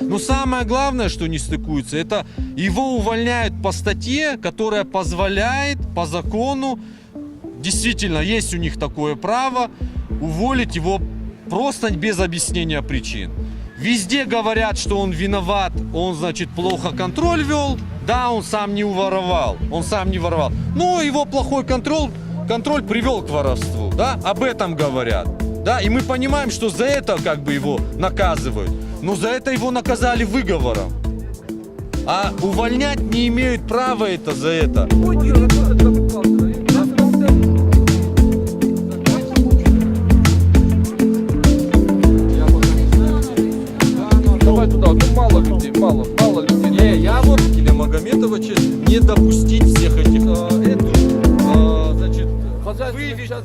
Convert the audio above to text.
Но самое главное, что не стыкуется, это его увольняют по статье, которая позволяет по закону, действительно есть у них такое право, уволить его просто без объяснения причин. Везде говорят, что он виноват, он, значит, плохо контроль вел. Да, он сам не воровал, но его плохой контроль привел к воровству, да, об этом говорят. Да, и мы понимаем, что за это как бы его наказывают, но за это его наказали выговором. А увольнять не имеют права это за это. Давай туда, ну мало людей, мало людей. Не, я вот Киля Магомедова, не допустить всех этих, значит, Хозяйственный час.